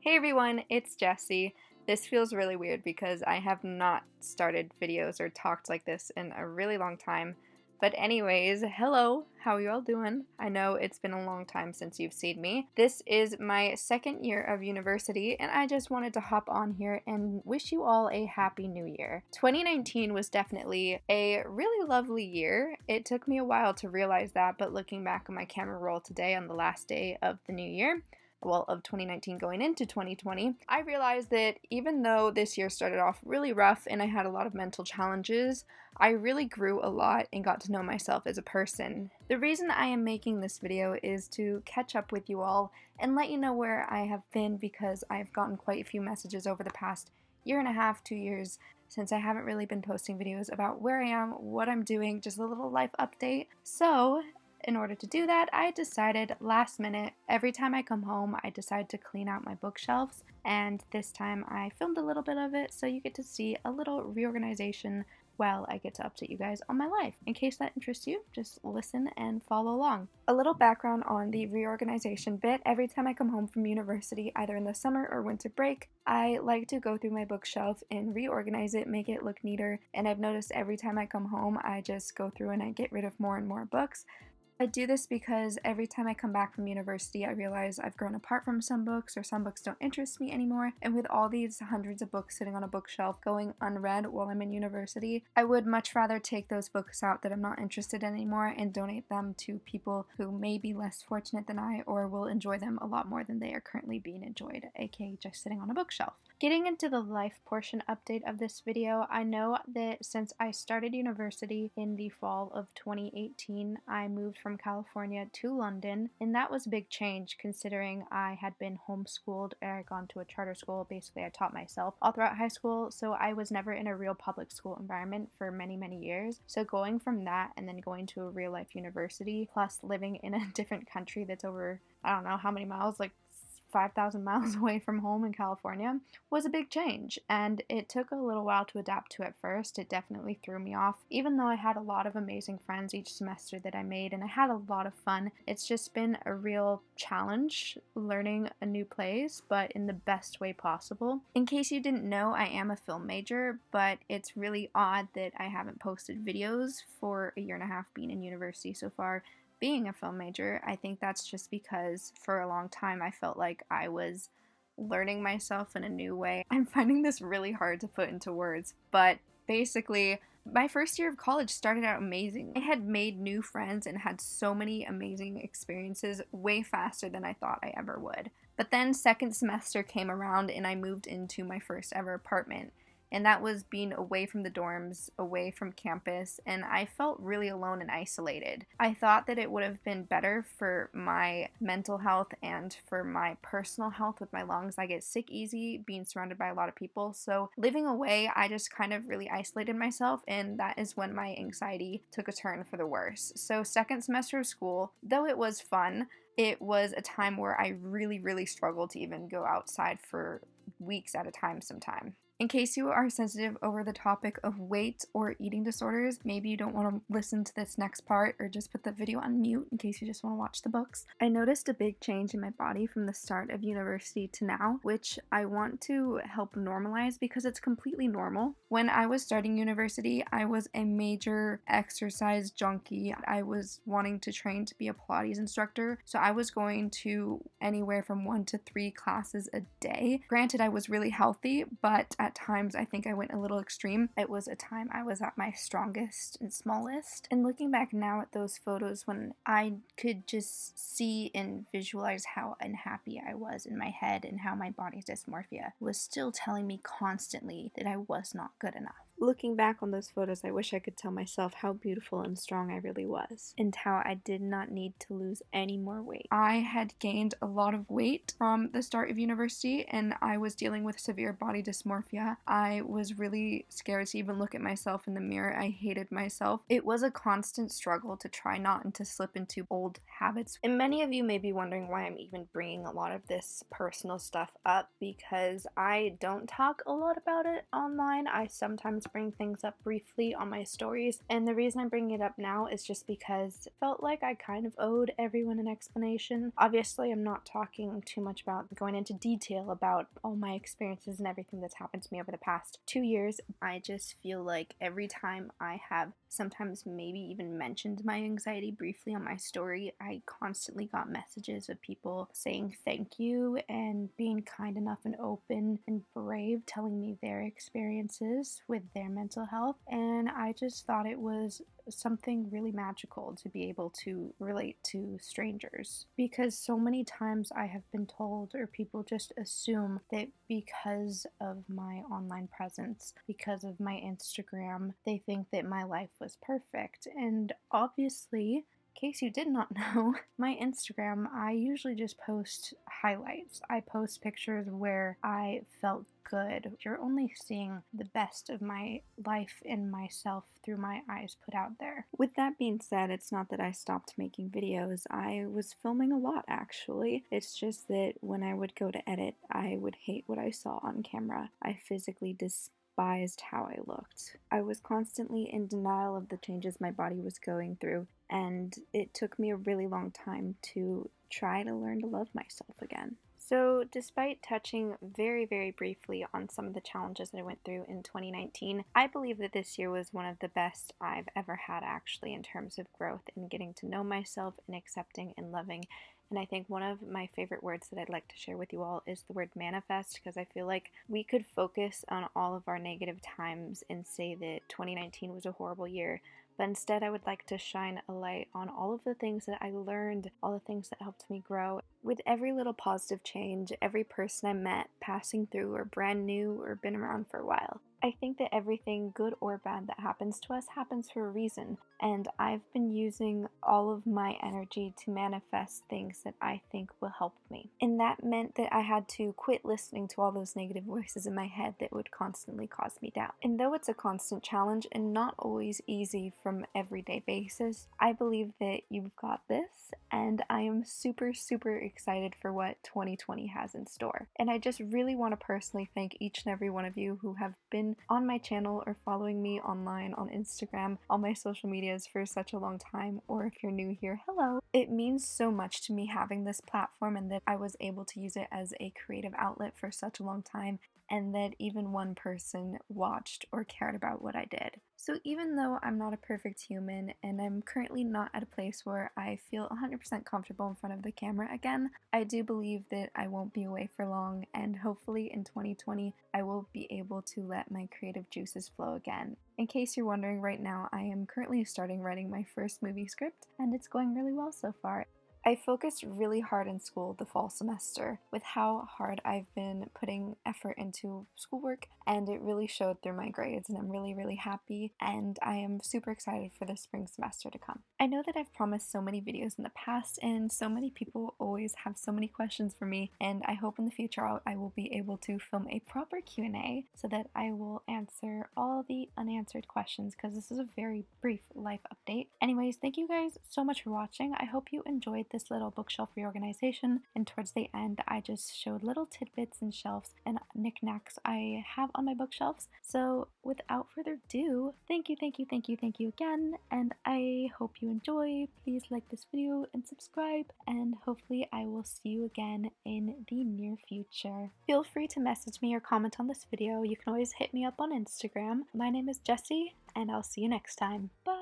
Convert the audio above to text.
Hey everyone, it's Jessie. This feels really weird because I have not started videos or talked like this in a really long time. But anyways, hello, how are you all doing? I know it's been a long time since you've seen me. This is my second year of university and I just wanted to hop on here and wish you all a happy new year. 2019 was definitely a really lovely year. It took me a while to realize that, but looking back on my camera roll today on the last day of the new year, of 2019 going into 2020, I realized that even though this year started off really rough and I had a lot of mental challenges, I really grew a lot and got to know myself as a person. The reason I am making this video is to catch up with you all and let you know where I have been, because I've gotten quite a few messages over the past year and a half, 2 years, since I haven't really been posting videos about where I am, what I'm doing, just a little life update. So in order to do that, I decided last minute, every time I come home, I decide to clean out my bookshelves, and this time I filmed a little bit of it so you get to see a little reorganization while I get to update you guys on my life. In case that interests you, just listen and follow along. A little background on the reorganization bit: every time I come home from university, either in the summer or winter break, I like to go through my bookshelf and reorganize it, make it look neater, and I've noticed every time I come home, I just go through and I get rid of more and more books. I do this because every time I come back from university, I realize I've grown apart from some books, or some books don't interest me anymore, and with all these hundreds of books sitting on a bookshelf going unread while I'm in university, I would much rather take those books out that I'm not interested in anymore and donate them to people who may be less fortunate than I, or will enjoy them a lot more than they are currently being enjoyed, aka just sitting on a bookshelf. Getting into the life portion update of this video, I know that since I started university in the fall of 2018, I moved from California to London, and that was a big change considering I had been homeschooled. I had gone to a charter school. Basically, I taught myself all throughout high school, so I was never in a real public school environment for many years. So going from that and then going to a real life university, plus living in a different country that's over, I don't know how many miles, like 5,000 miles away from home in California, was a big change, and it took a little while to adapt to at first. It definitely threw me off, even though I had a lot of amazing friends each semester that I made and I had a lot of fun. It's just been a real challenge learning a new place, but in the best way possible. In case you didn't know, I am a film major, but it's really odd that I haven't posted videos for a year and a half being in university so far. Being a film major, I think that's just because for a long time I felt like I was learning myself in a new way. I'm finding this really hard to put into words, but basically, my first year of college started out amazing. I had made new friends and had so many amazing experiences way faster than I thought I ever would. But then second semester came around and I moved into my first ever apartment. And that was being away from the dorms, away from campus, and I felt really alone and isolated. I thought that it would have been better for my mental health and for my personal health with my lungs. I get sick easy being surrounded by a lot of people, so living away, I just kind of really isolated myself, and that is when my anxiety took a turn for the worse. So second semester of school, though it was fun, it was a time where I really struggled to even go outside for weeks at a time sometime. In case you are sensitive over the topic of weight or eating disorders, maybe you don't want to listen to this next part, or just put the video on mute in case you just want to watch the books. I noticed a big change in my body from the start of university to now, which I want to help normalize because it's completely normal. When I was starting university, I was a major exercise junkie. I was wanting to train to be a Pilates instructor, so I was going to anywhere from 1 to 3 classes a day. Granted, I was really healthy, but at times I think I went a little extreme. It was a time I was at my strongest and smallest, and looking back now at those photos when I could just see and visualize how unhappy I was in my head and how my body's dysmorphia was still telling me constantly that I was not good enough. Looking back on those photos, I wish I could tell myself how beautiful and strong I really was, and how I did not need to lose any more weight. I had gained a lot of weight from the start of university, and I was dealing with severe body dysmorphia. I was really scared to even look at myself in the mirror. I hated myself. It was a constant struggle to try not to slip into old habits. And many of you may be wondering why I'm even bringing a lot of this personal stuff up, because I don't talk a lot about it online. I sometimes bring things up briefly on my stories, and the reason I'm bringing it up now is just because it felt like I kind of owed everyone an explanation. Obviously, I'm not talking too much about going into detail about all my experiences and everything that's happened to me over the past 2 years. I just feel like every time I have sometimes maybe even mentioned my anxiety briefly on my story, I constantly got messages of people saying thank you and being kind enough and open and brave, telling me their experiences with their mental health. And I just thought it was something really magical to be able to relate to strangers, because so many times I have been told, or people just assume, that because of my online presence, because of my Instagram, they think that my life was perfect. And obviously, in case you did not know, my Instagram, I usually just post highlights. I post pictures where I felt good. You're only seeing the best of my life and myself through my eyes put out there. With that being said, it's not that I stopped making videos. I was filming a lot, actually. It's just that when I would go to edit, I would hate what I saw on camera. I physically despised how I looked. I was constantly in denial of the changes my body was going through, and it took me a really long time to try to learn to love myself again. So, despite touching very, very briefly on some of the challenges that I went through in 2019, I believe that this year was one of the best I've ever had, actually, in terms of growth and getting to know myself and accepting and loving. And I think one of my favorite words that I'd like to share with you all is the word manifest, because I feel like we could focus on all of our negative times and say that 2019 was a horrible year. But instead, I would like to shine a light on all of the things that I learned, all the things that helped me grow. With every little positive change, every person I met passing through or brand new or been around for a while, I think that everything, good or bad, that happens to us happens for a reason. And I've been using all of my energy to manifest things that I think will help me. And that meant that I had to quit listening to all those negative voices in my head that would constantly cause me doubt. And though it's a constant challenge and not always easy from everyday basis, I believe that you've got this, and I am super, super excited for what 2020 has in store. And I just really want to personally thank each and every one of you who have been on my channel or following me online on Instagram, all my social medias for such a long time, or if you're new here, hello. It means so much to me having this platform, and that I was able to use it as a creative outlet for such a long time, and that even one person watched or cared about what I did. So even though I'm not a perfect human and I'm currently not at a place where I feel 100% comfortable in front of the camera again, I do believe that I won't be away for long, and hopefully in 2020 I will be able to let my creative juices flow again. In case you're wondering, right now I am currently starting writing my first movie script, and it's going really well so far. I focused really hard in school the fall semester with how hard I've been putting effort into schoolwork, and it really showed through my grades, and I'm really, really happy, and I am super excited for the spring semester to come. I know that I've promised so many videos in the past, and so many people always have so many questions for me, and I hope in the future I will be able to film a proper Q&A so that I will answer all the unanswered questions, because this is a very brief life update. Anyways, thank you guys so much for watching. I hope you enjoyed this little bookshelf reorganization, and towards the end I just showed little tidbits and shelves and knickknacks I have on my bookshelves. So without further ado, thank you again, and I hope you enjoy. Please like this video and subscribe, and hopefully I will see you again in the near future. Feel free to message me or comment on this video. You can always hit me up on Instagram. My name is Jessie, and I'll see you next time. Bye!